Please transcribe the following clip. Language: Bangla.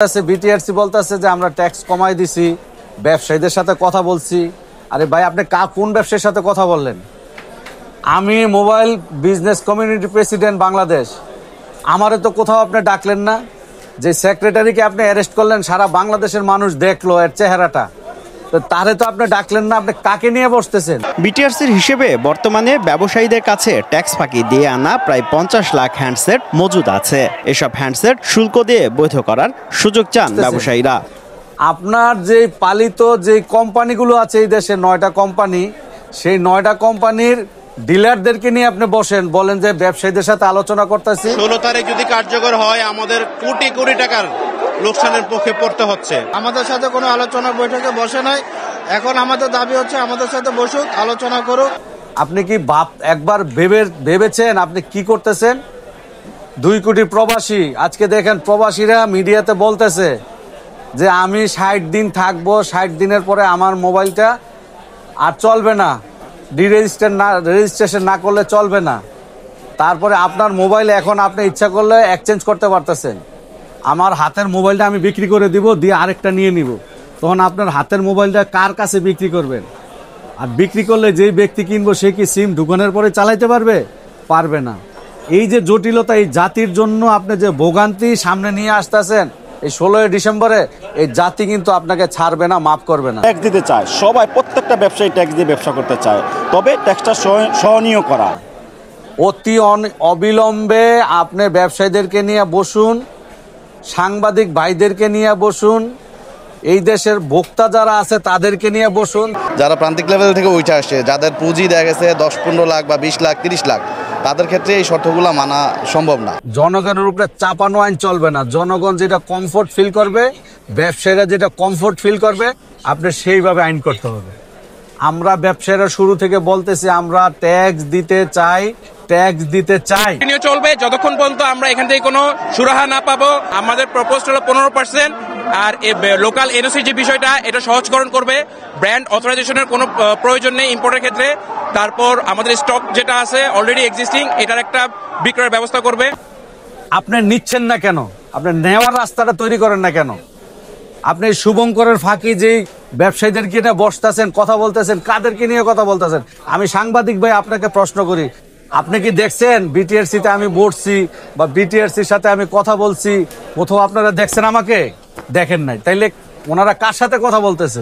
বিটিআরসি বলতেছে যে আমরা ট্যাক্স কমাই দিছি, ব্যবসায়ীদের সাথে কথা বলছি। আরে ভাই, আপনি কোন ব্যবসায়ীর সাথে কথা বললেন? আমি mobile business community president Bangladesh, আমারে তো কোথাও আপনি ডাকলেন না। যে সেক্রেটারিকে আপনি অ্যারেস্ট করলেন, সারা বাংলাদেশের মানুষ দেখলো এর চেহারাটা, তো তারে তো আপনি ডাকলেন না। আপনি কাকে নিয়ে বসতেছেন? বিটিআরসির হিসেবে বর্তমানে ব্যবসায়ীদের কাছে ট্যাক্স ফাঁকি দিয়ে আনা প্রায় 50 লাখ হ্যান্ডসেট মজুদ আছে। এসব হ্যান্ডসেট শুল্ক দিয়ে বৈধ করার সুযোগ চান ব্যবসায়ীরা। আপনার যে পালিত যে কোম্পানিগুলো আছে এই দেশে 9টা কোম্পানি, সেই 9টা কোম্পানির ডিলারদেরকে নিয়ে আপনি বসেন, বলেন যে ব্যবসায়ীদের সাথে আলোচনা করতেছি। 16 তারিখ যদি কার্যকর হয়, আমাদের কোটি কোটি টাকার লোকসানের পক্ষে পড়তে হচ্ছে। আমাদের সাথে কোনো আলোচনা বৈঠকে বসে নাই। এখন আমাদের দাবি হচ্ছে আমাদের সাথে বসুক, আলোচনা করুক। আপনি কি একবার ভেবেছেন আপনি কি করতেছেন? 2 কোটি প্রবাসী, আজকে দেখেন প্রবাসীরা মিডিয়াতে বলতেছে যে আমি 60 দিন থাকবো, 60 দিনের পরে আমার মোবাইলটা আর চলবে না, রেজিস্ট্রেশন না করলে চলবে না। তারপরে আপনার মোবাইল এখন আপনি ইচ্ছা করলে এক্সচেঞ্জ করতে পারতেছেন। আমার হাতের মোবাইলটা আমি বিক্রি করে দিব, দিয়ে আরেকটা নিয়ে নিব। তখন আপনার হাতের মোবাইলটা কার কাছে বিক্রি করবেন? আর বিক্রি করলে যেই ব্যক্তি কিনবো সে কি সিম ঢুকানোর পরে চালাইতে পারবে না। এই যে জটিলতা, এই জাতির জন্য আপনি যে ভোগান্তি সামনে নিয়ে আসতেছেন, এই 16 ডিসেম্বরে এই জাতি কিন্তু আপনাকে ছাড়বে না, মাফ করবে না। ট্যাক্স দিতে চায় সবাই, প্রত্যেকটা ব্যবসায়ী ট্যাক্স দিয়ে ব্যবসা করতে চায়, তবে ট্যাক্সটা সহনীয় করা। অতি অবিলম্বে আপনি ব্যবসায়ীদেরকে নিয়ে বসুন, সাংবাদিক ভাইদেরকে নিয়ে বসুন, এই দেশের ভোক্তা যারা আছে তাদেরকে নিয়ে বসুন। যারা প্রান্তিক লেভেল থেকে উঠে আসছে, যাদের পুঁজি দেখা গেছে 10-15 লাখ বা 20 লাখ 30 লাখ, তাদের ক্ষেত্রে এই শর্তগুলো মানা সম্ভব না। জনগণের উপরে চাপানো আইন চলবে না। জনগণ যেটা কমফোর্ট ফিল করবে, ব্যবসায়ীরা যেটা কমফোর্ট ফিল করবে, আপনি সেইভাবে আইন করতে হবে। আমরা ব্যবসায়ীরা শুরু থেকে বলতেছি আমরা ট্যাক্স দিতে চাই। চলবে যতক্ষণ পর্যন্ত আমরা এখান থেকে কোনো সুরাহা না পাবো। আমাদের প্রপোজ হলো 15%। আর লোকাল এনওসি যে বিষয়টা, এটা সহজকরণ করবে। ব্র্যান্ড অথরাইজেশনের কোনো প্রয়োজন নেই ইম্পোর্টের ক্ষেত্রে। তারপর আমাদের স্টক যেটা আছে অলরেডি এক্সিস্টিং, এটার একটা বিক্রয়ের ব্যবস্থা করবে। আপনি নিচ্ছেন না কেন? আপনি নেওয়ার রাস্তাটা তৈরি করেন না কেন? আপনি শুভঙ্করের ফাঁকি যেই ব্যবসায়ীদেরকে নিয়ে বসতেছেন, কথা বলতেছেন, কাদেরকে নিয়ে কথা বলতেছেন? আমি সাংবাদিক ভাই আপনাকে প্রশ্ন করি, আপনি কি দেখছেন বিটিআরসিতে আমি বসছি বা বিটিআরসির সাথে আমি কথা বলছি? কোথাও আপনারা দেখছেন আমাকে? দেখেন নাই। তাইলে ওনারা কার সাথে কথা বলতেছে?